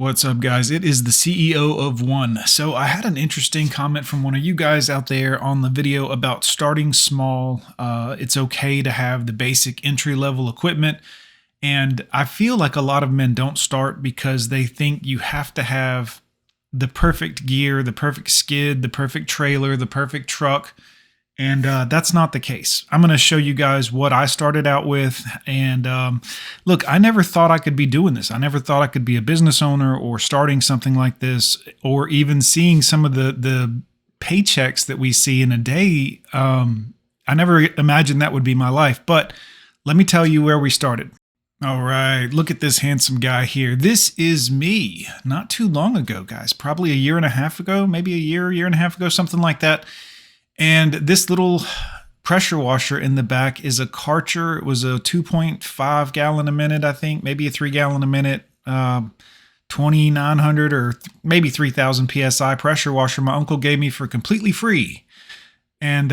What's up, guys? It is the CEO of One. So I had an interesting comment from one of you guys out there on the video about starting small. It's okay to have the basic entry-level equipment. And I feel like a lot of men don't start because they think you have to have the perfect gear, the perfect skid, the perfect trailer, the perfect truck. And that's not the case. I'm going to show you guys what I started out with. And look, I never thought I could be doing this. I never thought I could be a business owner or starting something like this, or even seeing some of the paychecks that we see in a day. I never imagined that would be my life. But let me tell you where we started. All right, look at this handsome guy here. This is me not too long ago, guys. Probably a year and a half ago, maybe a year and a half ago, something like that. And this little pressure washer in the back is a Karcher. It was a 2.5 gallon a minute, I think, maybe a 3 gallon a minute, 2,900 or maybe 3,000 PSI pressure washer my uncle gave me for completely free. And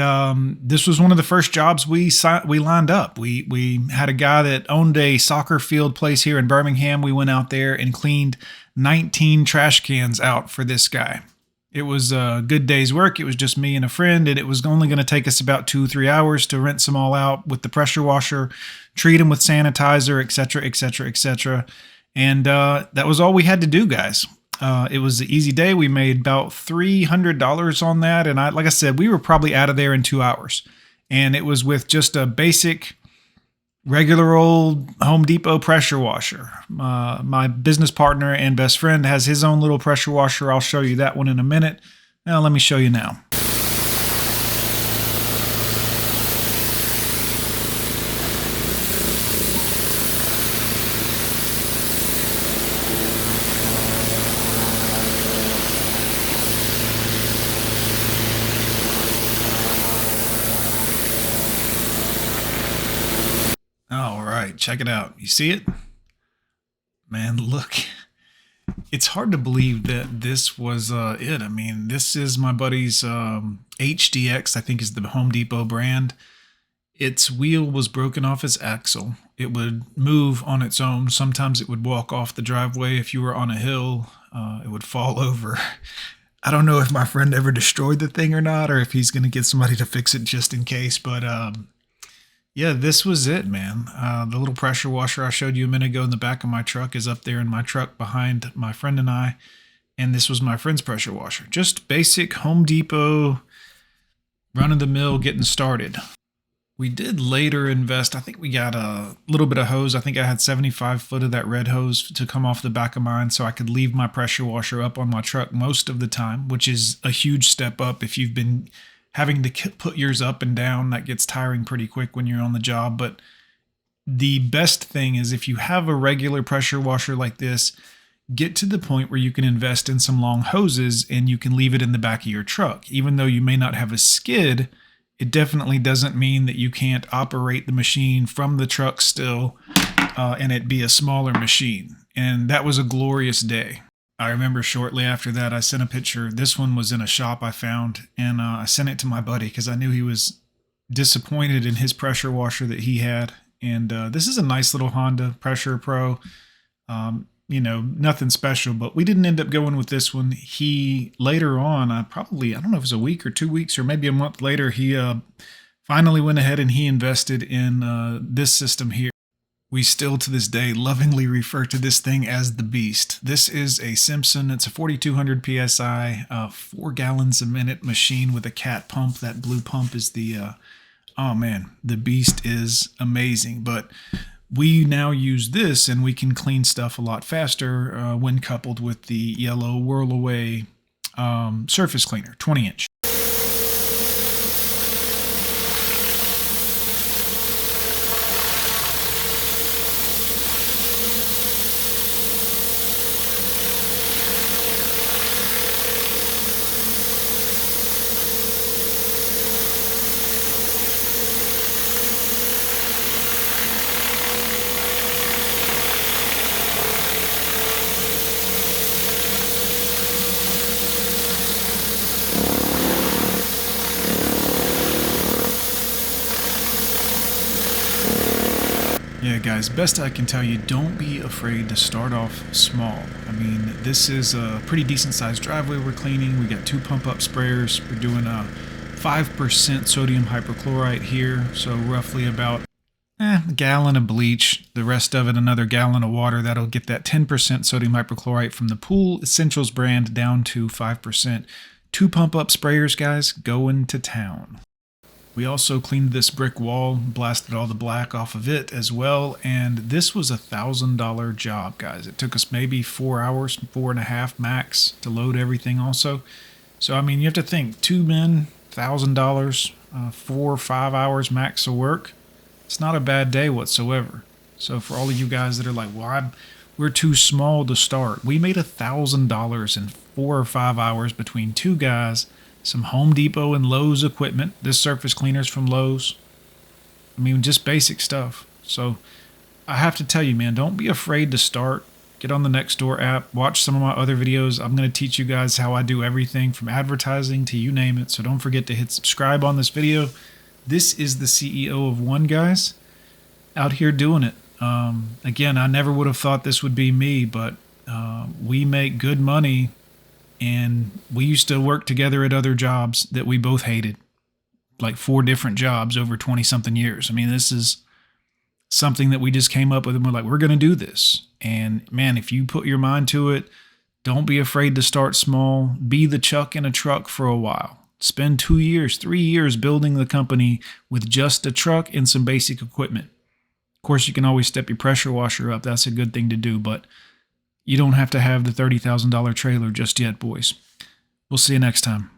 this was one of the first jobs we lined up. We had a guy that owned a soccer field place here in Birmingham. We went out there and cleaned 19 trash cans out for this guy. It was a good day's work. It was just me and a friend, and it was only going to take us about 2-3 hours to rinse them all out with the pressure washer, treat them with sanitizer, etc., etc., etc. And that was all we had to do, guys. It was an easy day. We made about $300 on that, and like I said, we were probably out of there in 2 hours. And it was with just a basic, regular old Home Depot pressure washer. My business partner and best friend has his own little pressure washer. I'll show you that one in a minute. Now let me show you now. All right, check it out. You see it? Man, look. It's hard to believe that this was it. I mean, this is my buddy's HDX, I think is the Home Depot brand. Its wheel was broken off its axle. It would move on its own. Sometimes it would walk off the driveway. If you were on a hill, it would fall over. I don't know if my friend ever destroyed the thing or not, or if he's going to get somebody to fix it just in case, but yeah, this was it, man. The little pressure washer I showed you a minute ago in the back of my truck is up there in my truck behind my friend and I. And this was my friend's pressure washer. Just basic Home Depot, run-of-the-mill, getting started. We did later invest. I think we got a little bit of hose. I think I had 75 foot of that red hose to come off the back of mine so I could leave my pressure washer up on my truck most of the time, which is a huge step up if you've been having to put yours up and down. That gets tiring pretty quick when you're on the job. But the best thing is if you have a regular pressure washer like this, get to the point where you can invest in some long hoses and you can leave it in the back of your truck. Even though you may not have a skid, it definitely doesn't mean that you can't operate the machine from the truck still and it be a smaller machine. And that was a glorious day. I remember shortly after that, I sent a picture. This one was in a shop I found, and I sent it to my buddy because I knew he was disappointed in his pressure washer that he had. And this is a nice little Honda Pressure Pro. You know, nothing special, but we didn't end up going with this one. He later on, I don't know if it was a week or 2 weeks or maybe a month later, he finally went ahead and he invested in this system here. We still to this day lovingly refer to this thing as the Beast. This is a Simpson. It's a 4,200 PSI, 4 gallons a minute machine with a cat pump. That blue pump is the, oh man, the Beast is amazing. But we now use this and we can clean stuff a lot faster when coupled with the yellow Whirl Away surface cleaner, 20-inch. Yeah, guys, best I can tell you, don't be afraid to start off small. I mean, this is a pretty decent sized driveway we're cleaning. We got 2 pump up sprayers. We're doing a 5% sodium hypochlorite here, so roughly about a gallon of bleach. The rest of it, another gallon of water. That'll get that 10% sodium hypochlorite from the Pool Essentials brand down to 5%. 2 pump up sprayers, guys, going to town. We also cleaned this brick wall, blasted all the black off of it as well, and this was $1,000 job, guys. It took us maybe 4 hours, 4.5 max to load everything also. So, I mean, you have to think, 2 men, $1,000, 4 or 5 hours max of work. It's not a bad day whatsoever. So for all of you guys that are like, well, we're too small to start. We made $1,000 in 4 or 5 hours between 2 guys, some Home Depot and Lowe's equipment. This surface cleaner's from Lowe's. I mean, just basic stuff. So I have to tell you, man, don't be afraid to start. Get on the Nextdoor app. Watch some of my other videos. I'm going to teach you guys how I do everything from advertising to you name it. So don't forget to hit subscribe on this video. This is the CEO of One, guys, out here doing it. Again, I never would have thought this would be me, but we make good money. And we used to work together at other jobs that we both hated, like 4 different jobs over 20-something years. I mean, this is something that we just came up with, and we're like, we're going to do this. And man, if you put your mind to it, don't be afraid to start small. Be the Chuck in a truck for a while. Spend 2 years, 3 years building the company with just a truck and some basic equipment. Of course, you can always step your pressure washer up. That's a good thing to do, but you don't have to have the $30,000 trailer just yet, boys. We'll see you next time.